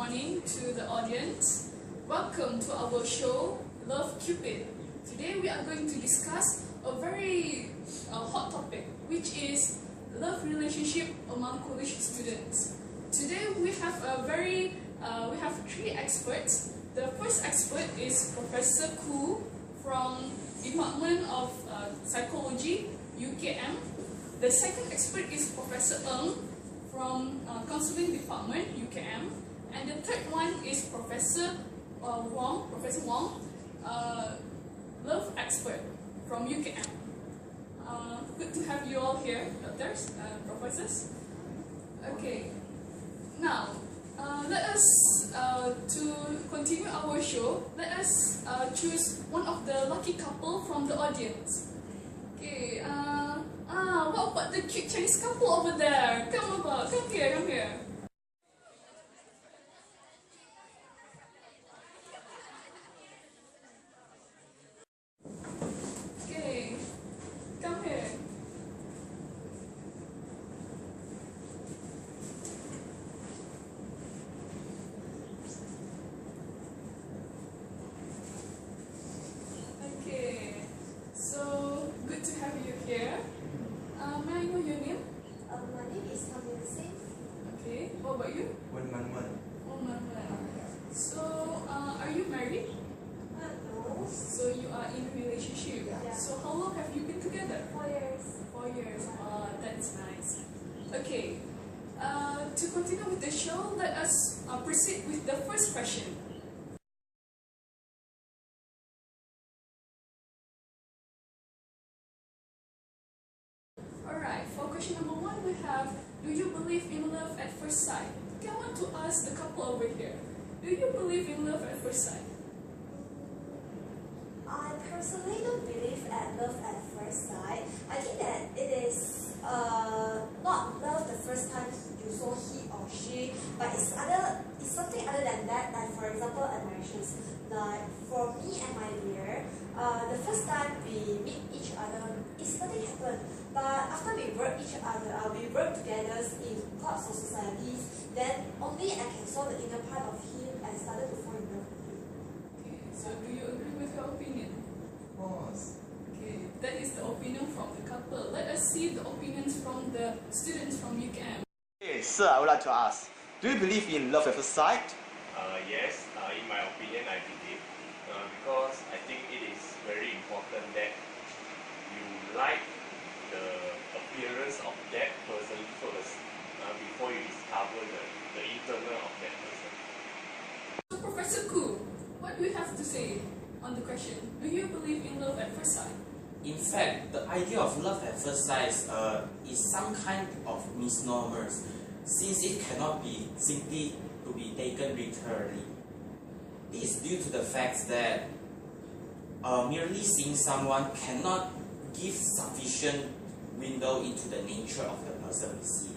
morning to the audience. Welcome to our show, Love Cupid. Today we are going to discuss a very hot topic, which is love relationship among college students. Today we have three experts. The first expert is Professor Koo from Department of Psychology, UKM. The second expert is Professor Ng from Counseling Department, UKM. And the third one is Professor Wong, Love Expert from UKM. Good to have you all here, doctors, professors. Okay, now let us, to continue our show, let us choose one of the lucky couple from the audience. Okay, what about the cute Chinese couple over there? Come here. Okay, come here. Okay, so good to have you here. May I know your name? My name is LMCE. Okay, what about you? One. Oh, so, are you married? No. So you are in a relationship. Yeah. So how long have you been together? 4 years. 4 years. That's nice. Okay. To continue with the show, let us proceed with the first question. Alright, for question number 1 we have, do you believe in love at first sight? Okay, I want to ask the couple over here. Do you believe in love at first sight? I personally don't believe at love at first sight. I think that it is not love the first time you saw he or she, but it's something other than that. Like for example, admirations. Like for me and my dear, the first time we meet each other, it's nothing happened. But after we work each other, we work together in clubs or societies, then only I can saw the inner part of him and started to fall in love with him. Okay, so do you agree with her opinion? Of course. Okay, that is the opinion from the couple. Let us see the opinions from the students from UKM. Hey, sir, I would like to ask, do you believe in love at first sight? Yes, in my opinion, I believe, because I think it is very important that you like the appearance of that person first, before you discover the internal of that person. So Professor Koo, what do you have to say on the question? Do you believe in love at first sight? In fact, the idea of love at first sight is some kind of misnomer, since it cannot be simply to be taken literally. This is due to the fact that merely seeing someone cannot give sufficient window into the nature of the person we see.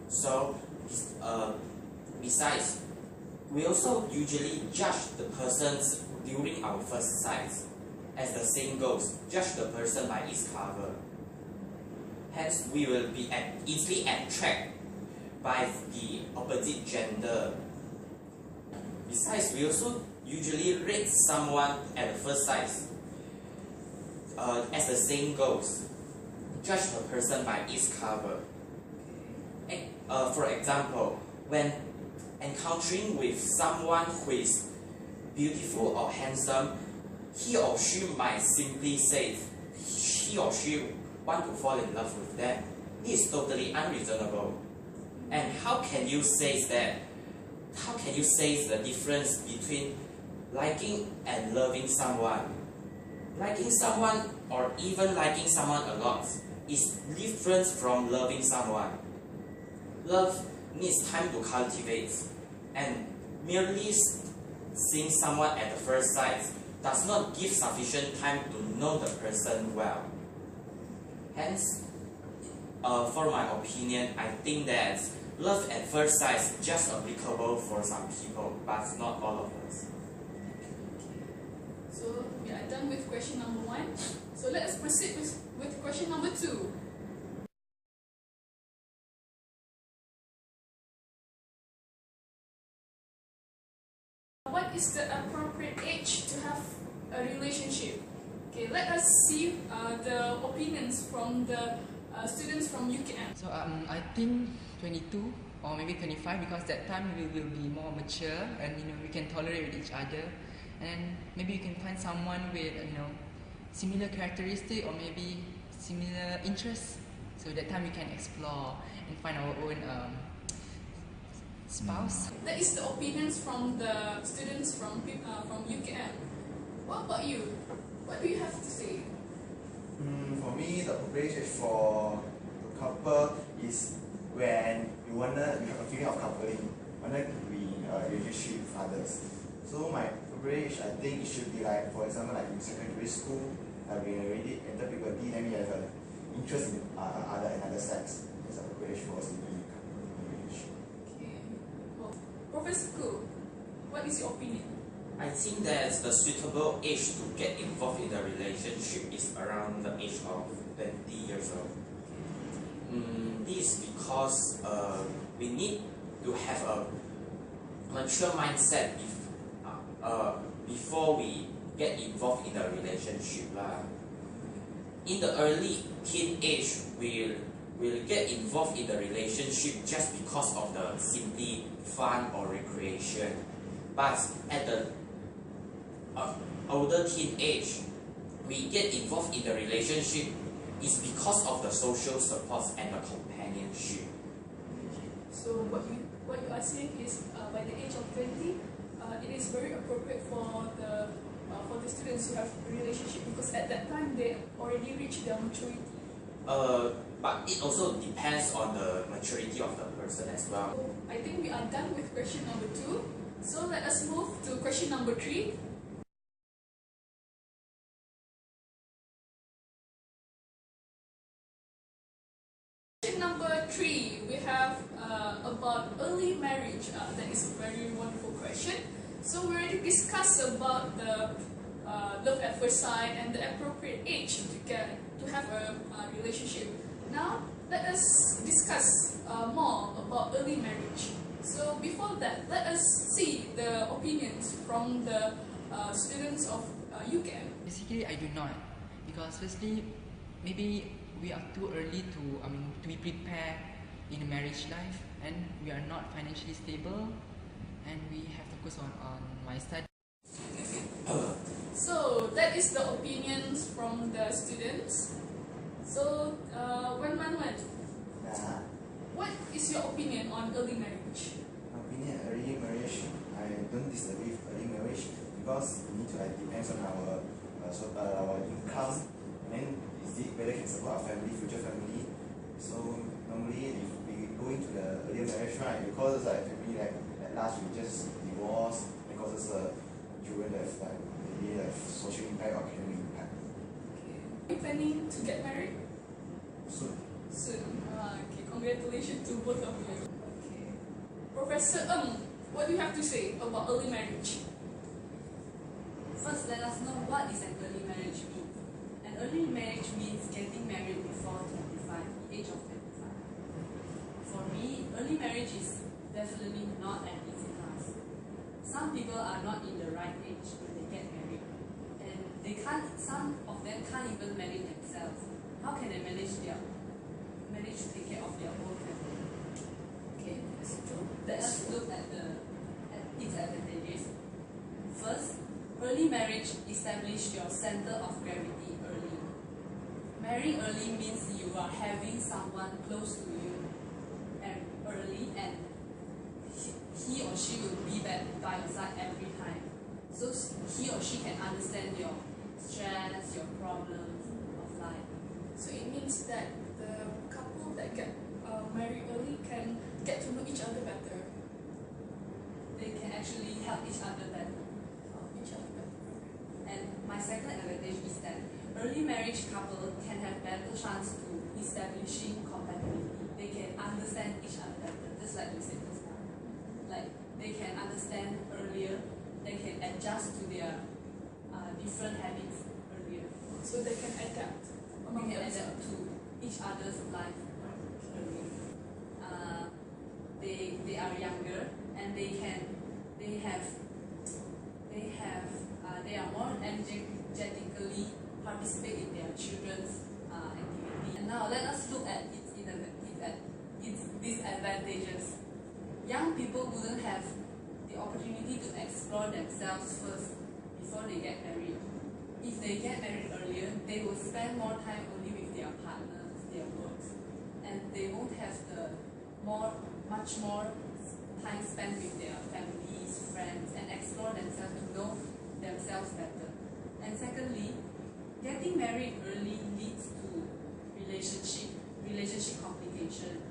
So, besides, we also usually judge the persons during our first sight. As the saying goes, judge the person by its cover. Hence, we will be easily attracted by the opposite gender. Besides, we also usually rate someone at the first sight. As the saying goes, judge a person by its cover. For example, when encountering with someone who is beautiful or handsome, he or she might simply say he or she want to fall in love with them. This is totally unreasonable. And how can you say that? How can you say the difference between liking and loving someone? Liking someone or even liking someone a lot is different from loving someone. Love needs time to cultivate, and merely seeing someone at the first sight does not give sufficient time to know the person well. Hence, for my opinion, I think that love at first sight is just applicable for some people, but not all of us. So we are done with question number 1. So let us proceed with question number 2. is the appropriate age to have a relationship? Okay, let us see the opinions from the students from UKM. So I think 22 or maybe 25, because that time we will be more mature and we can tolerate with each other, and maybe you can find someone with similar characteristic or maybe similar interests. So that time we can explore and find our own spouse. That is the opinions from the students from UKM. What about you? What do you have to say? For me, the appropriate age for the couple is when you have a feeling of coupling, wanna be in a relationship with others. So my appropriate age, I think it should be like, for example, like in secondary school, we already enter puberty, then we have an interest in another sex. That's appropriate age for us to be marriage. Okay. Well, Professor Koo, what is your opinion? I think that the suitable age to get involved in a relationship is around the age of 20 years old. This is because we need to have a mature mindset before we get involved in a relationship. In the early teen age, we'll get involved in the relationship just because of the simply fun or recreation. But at the older teen age, we get involved in the relationship is because of the social support and the companionship. So what you are saying is by the age of 20, it is very appropriate for the students who have a relationship, because at that time they already reached their maturity. But it also depends on the maturity of the person as well. So I think we are done with question number 2. So let us move to question number 3. Question number 3, we have about early marriage. That is a very wonderful question. So we already discussed about the love at first sight and the appropriate age to have a relationship. Now let us discuss more about early marriage. So before that, let us see the opinions from the students of UKM. Basically, I do not, because firstly, maybe we are too early to be prepared in a marriage life, and we are not financially stable, and we have to focus on my study. So that is the opinions from the students. So Wan Manuel, what is your opinion on early marriage? Opinion early marriage, I don't disagree with early marriage, because we need to depends on our income, and then whether it can support our family, future family. So normally if we go into the early marriage, right, it causes family at last we just divorce, it causes children that have maybe social impact or academic impact. Okay. Are you planning to get married? Soon. Okay, congratulations to both of you. Okay. Professor Ng, what do you have to say about early marriage? First, let us know what is an early marriage means. An early marriage means getting married before 25, the age of 25. For me, early marriage is definitely not an easy task. Some people are not in the right age when they get married, and some of them can't even manage themselves. How can they manage to take care of their own family? Okay, that's true. Let us look at its advantages. First, early marriage establishes your center of gravity early. Marrying early means you are having someone close to you early, and he or she will be by your side every time. So he or she can understand your stress, your problems of life. So it means that the couple that get married early can get to know each other better. They can actually help each other better. And my second advantage is that early marriage couple can have better chance to establishing compatibility. They can understand each other better, just like you said just now. Like they can understand earlier, they can adjust to their different habits earlier. So they can adapt. They can adapt to each other's life earlier. They are younger, and they have they are more energetically participate in their children's activity. And now let us look at its disadvantages. Young people wouldn't have the opportunity to explore themselves first before they get married. If they get married earlier, they will spend more time only with their partners, their works, and they won't have much more time spent with their families, friends, and explore themselves to know themselves better. And secondly, getting married early leads to relationship complication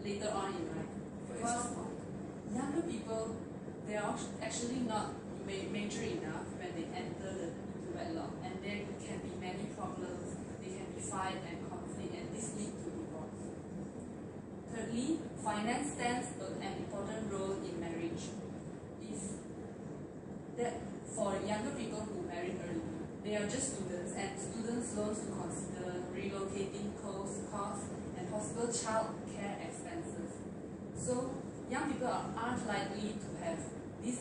later on in life. Because younger people, they are actually not mature enough when they enter into wedlock, and there can be many problems. They can be fight and conflict, and this lead to divorce. Thirdly, finance stands an important role in marriage. For younger people who marry early, they are just students, and students' loans to consider, relocating costs, and possible child care expenses. So young people aren't likely to have this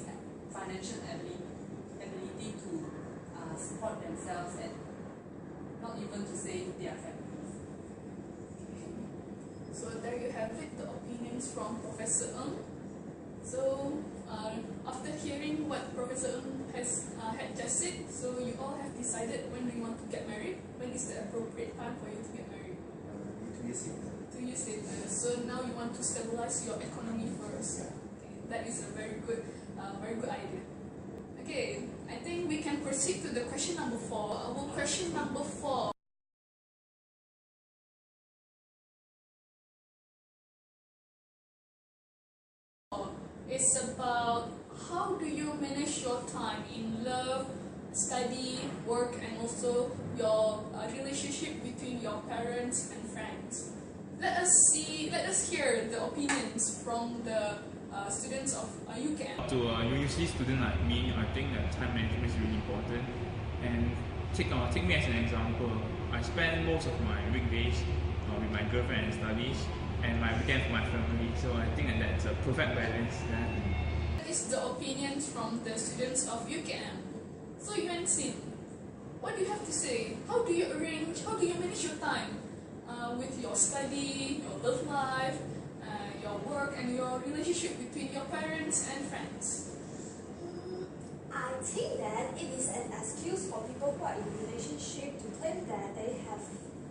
financial ability to support themselves and not even to save their families. So there you have it, the opinions from Professor Ng. So after hearing what Professor Ng had just said, so you all have decided when you want to get married. When is the appropriate time for you to get married? 2 years later. 2 years later. So now you want to stabilize your economy first. Okay, that is a very good idea. Okay, I think we can proceed to the question number 4. Our question number 4. It's about how do you manage your time in love, study, work, and also your relationship between your parents and friends. Let us hear the opinions from the students of UCAM. To a UC student like me, I think that time management is really important. And take me as an example. I spend most of my weekdays with my girlfriend and studies, and my weekend for my family. So I think that that's a perfect balance. That is the opinions from the students of UCAM. So Yuan Xin, what do you have to say? How do you manage your time with your study, your love life, your work, and your relationship between your parents and friends? I think that it is an excuse for people who are in relationship to claim that they have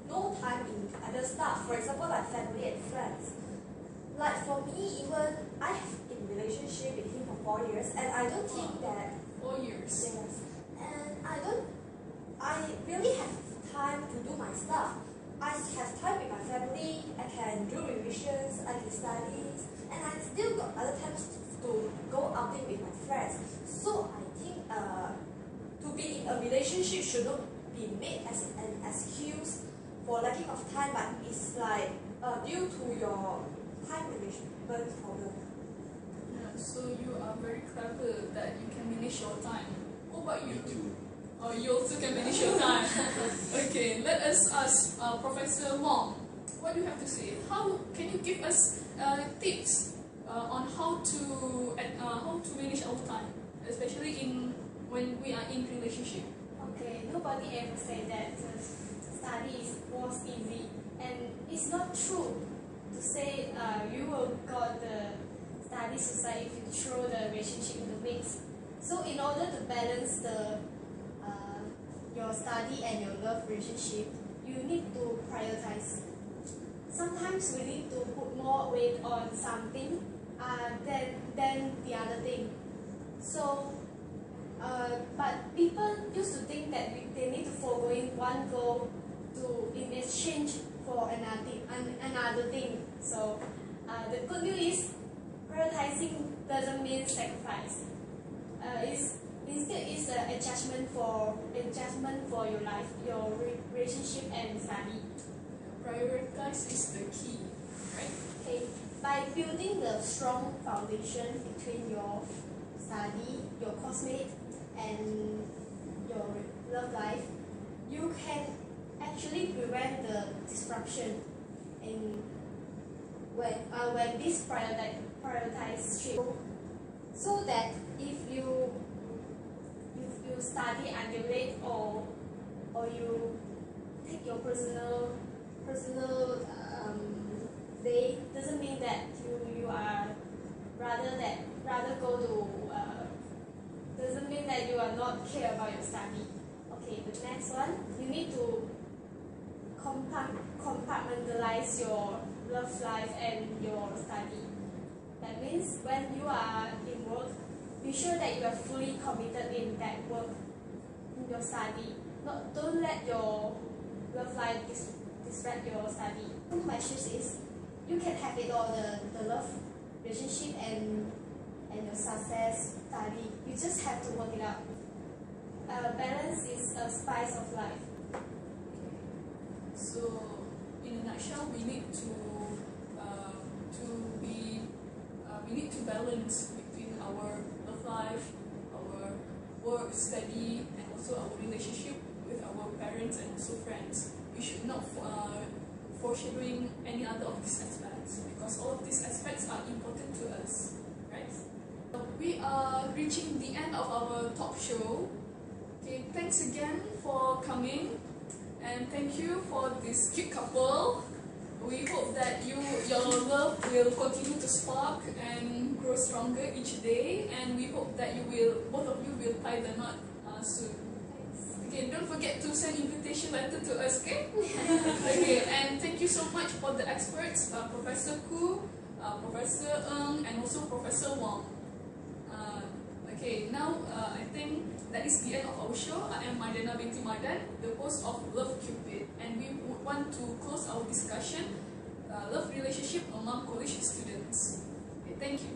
no time in other stuff. For example, like family and friends. Like for me, even I have in relationship with him for 4 years, and I don't think that 4 years. Yes, and I really have time to do my stuff. I have time with my family. I can do revisions. I can study, and I still got other times to go outing with my friends. So I think to be in a relationship should not be made as an excuse for lacking of time, but it's like due to your time management problem. Yeah, so you are very clever that you can manage your time. What about you? Me too. Oh, you also can manage your time. Okay, let us ask Professor Wong. What do you have to say? How can you give us tips on how to manage our time, especially when we are in relationship? Okay, nobody ever said that study was easy, and it's not true to say you will got the study success if you throw the relationship in the mix. So in order to balance your study and your love relationship, you need to prioritize. Sometimes we need to put more weight on something than the other thing. So, but people used to think that they need to forego one goal in exchange for another thing. So, the good news is prioritizing doesn't mean sacrifice. Instead, it's an adjustment for your life, your relationship and study. Prioritize is the key, right? Okay. By building the strong foundation between your study, your coursemate, and your love life, you can actually prevent the disruption in when this prioritize shift. So that if you study until late or you take your personal day doesn't mean that you are rather go to doesn't mean that you are not care about your study. Okay, the next one, you need to compartmentalize your love life and your study. That means when you are in work, be sure that you are fully committed in that work, in your study. Don't let your love life distract your study. My shoes is, you can have it all, the love relationship and your success study. You just have to work it out. Balance is a spice of life. So, in a nutshell, we need to balance between our love life, our work, study, and also our relationship with our parents and also friends. We should not foreshadowing any other of these aspects, because all of these aspects are important to us, right? We are reaching the end of our talk show. Okay, thanks again for coming, and thank you for this cute couple. We hope that your love will continue to spark and grow stronger each day, and we hope that both of you will tie the knot soon. Okay, don't forget to send invitation letter to us, okay? Okay, and thank you so much for the experts, Professor Koo, Professor Ng, and also Professor Wong. Okay, now I think that is the end of our show. I am Madana binti Madan, the host of Love Cupid, and we would want to close our discussion, love relationship among college students. Okay, thank you.